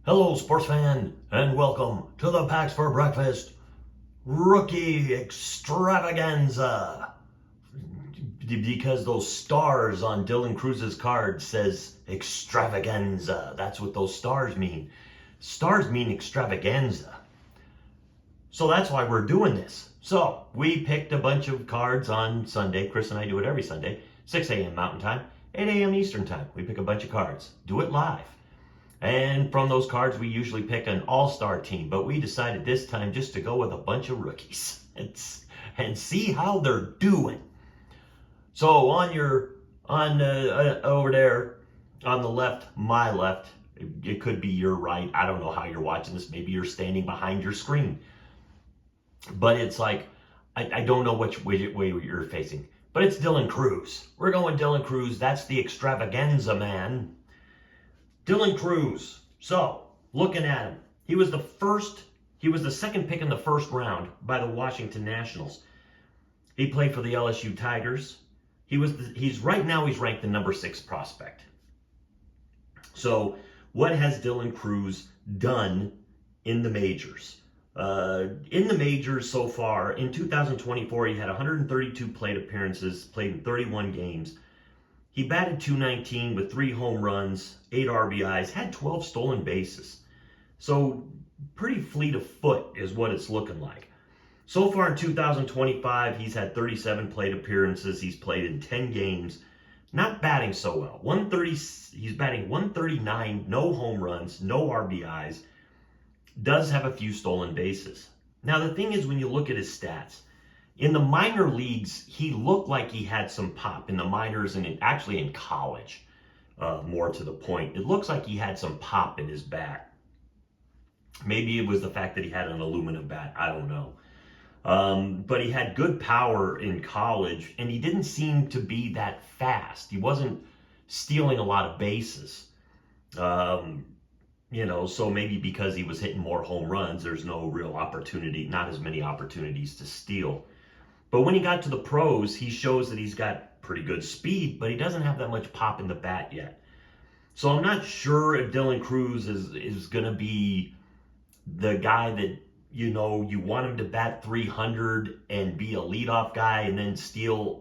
Hello, sports fan, and welcome to the Packs for Breakfast Rookie Extravaganza. Because those stars on Dylan Cruz's card says extravaganza. That's what those stars mean. Stars mean extravaganza. So that's why we're doing this. So we picked a bunch of cards on Sunday. Chris and I do it every Sunday, 6 a.m. Mountain Time, 8 a.m. Eastern Time. We pick a bunch of cards, do it live. And from those cards, we usually pick an all-star team, but we decided this time just to go with a bunch of rookies and see how they're doing. So over there on the left, my left, it could be your right. I don't know how you're watching this. Maybe you're standing behind your screen, but it's like I don't know which way you're facing. But it's Dylan Cruz. We're going Dylan Cruz. That's the extravaganza man. Dylan Cruz. So, looking at him, he was the second pick in the first round by the Washington Nationals. He played for the LSU Tigers. Right now he's ranked the number 6 prospect. So, what has Dylan Cruz done in the majors? In the majors so far, in 2024, he had 132 plate appearances, played in 31 games. He batted .219 with 3 home runs, 8 RBIs, had 12 stolen bases. So pretty fleet of foot is what it's looking like. So far in 2025, he's had 37 plate appearances. He's played in 10 games. Not batting so well. He's batting 139, no home runs, no RBIs. Does have a few stolen bases. Now the thing is, when you look at his stats, in the minor leagues, he looked like he had some pop. In the minors and actually in college, more to the point, it looks like he had some pop in his bat. Maybe it was the fact that he had an aluminum bat. I don't know. But he had good power in college, and he didn't seem to be that fast. He wasn't stealing a lot of bases. So maybe because he was hitting more home runs, there's no real opportunity, not as many opportunities to steal. But when he got to the pros, he shows that he's got pretty good speed, but he doesn't have that much pop in the bat yet. So I'm not sure if Dylan Cruz is going to be the guy that, you want him to bat 300 and be a leadoff guy and then steal,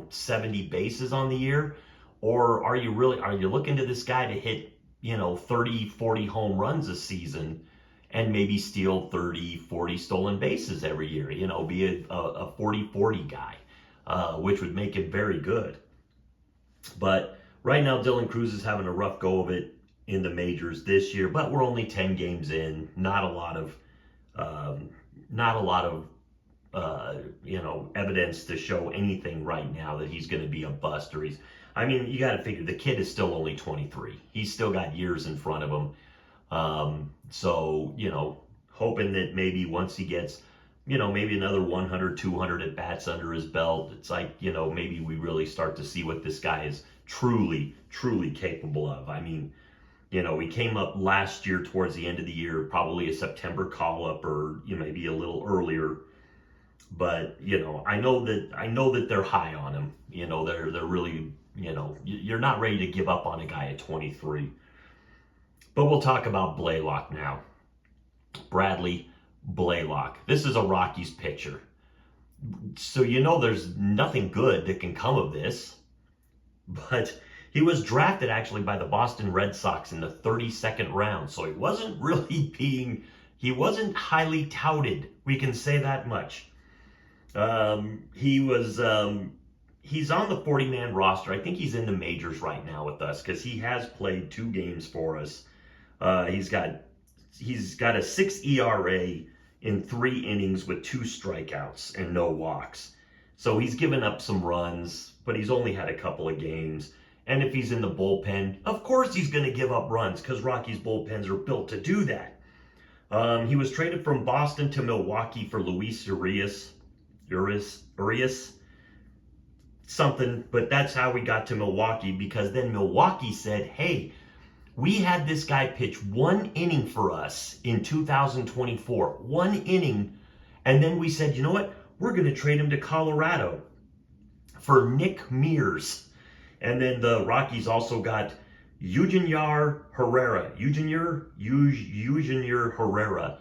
70 bases on the year. Or are you looking to this guy to hit, 30, 40 home runs a season and maybe steal 30, 40 stolen bases every year, be a 40-40 guy, which would make him very good. But right now, Dylan Cruz is having a rough go of it in the majors this year, but we're only 10 games in, not a lot of evidence to show anything right now that he's going to be a bust you got to figure the kid is still only 23. He's still got years in front of him. Hoping that maybe once he gets, maybe another 100, 200 at bats under his belt, it's like, maybe we really start to see what this guy is truly, truly capable of. He came up last year towards the end of the year, probably a September call-up or maybe a little earlier. But, I know that they're high on him. They're really, you're not ready to give up on a guy at 23. But we'll talk about Blalock'ed now. Bradley Blalock'ed. This is a Rockies pitcher. So there's nothing good that can come of this. But he was drafted actually by the Boston Red Sox in the 32nd round. So he wasn't highly touted. We can say that much. He's on the 40-man roster. I think he's in the majors right now with us because he has played 2 games for us. He's got a 6 ERA in 3 innings with 2 strikeouts and no walks. So he's given up some runs, but he's only had a couple of games. And if he's in the bullpen, of course he's going to give up runs because Rockies bullpens are built to do that. He was traded from Boston to Milwaukee for Luis Urias something, but that's how we got to Milwaukee, because then Milwaukee said, hey, we had this guy pitch 1 inning for us in 2024, 1 inning, and then we said, you know what, we're going to trade him to Colorado for Nick Mears. And then the Rockies also got, Eugenio Herrera. Eugenio Herrera.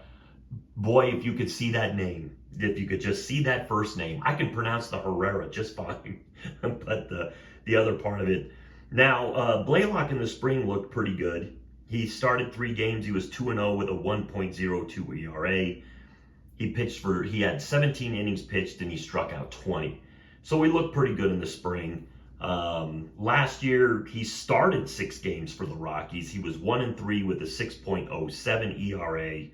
Boy, if you could see that name, if you could just see that first name. I can pronounce the Herrera just fine, but the other part of it. Now, Blalock in the spring looked pretty good. He started 3 games. He was 2-0 with a 1.02 ERA. He had 17 innings pitched and he struck out 20. So he looked pretty good in the spring. Last year, he started 6 games for the Rockies. He was 1-3 with a 6.07 ERA,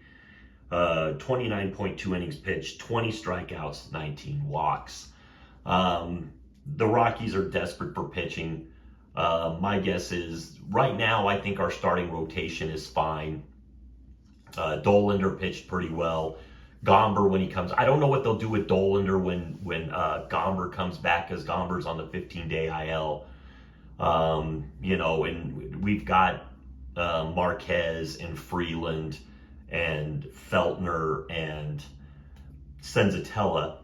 29.2 innings pitched, 20 strikeouts, 19 walks. The Rockies are desperate for pitching. My guess is right now, I think our starting rotation is fine. Dollander pitched pretty well. Gomber, when he comes, I don't know what they'll do with Dollander when Gomber comes back, because Gomber's on the 15-day IL. And we've got Marquez and Freeland and Feltner and Senzatella,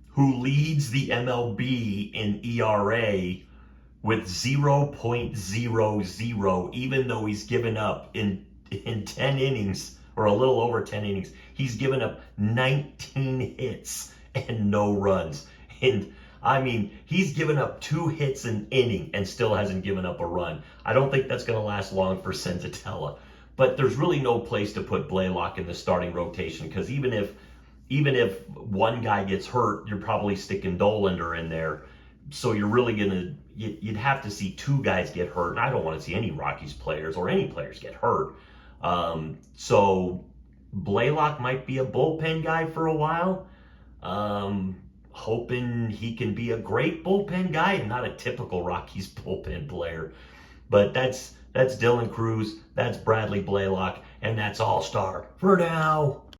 who leads the MLB in ERA with 0.00, even though he's given up in 10 innings, or a little over 10 innings, he's given up 19 hits and no runs. And I mean, he's given up 2 hits an inning and still hasn't given up a run. I don't think that's going to last long for Senzatella. But there's really no place to put Blalock in the starting rotation, because even if one guy gets hurt, you're probably sticking Dollander in there. So you're really you'd have to see 2 guys get hurt. And I don't want to see any Rockies players or any players get hurt. So Blalock might be a bullpen guy for a while. Hoping he can be a great bullpen guy and not a typical Rockies bullpen player. But that's Dylan Cruz, that's Bradley Blalock, and that's All-Star for now.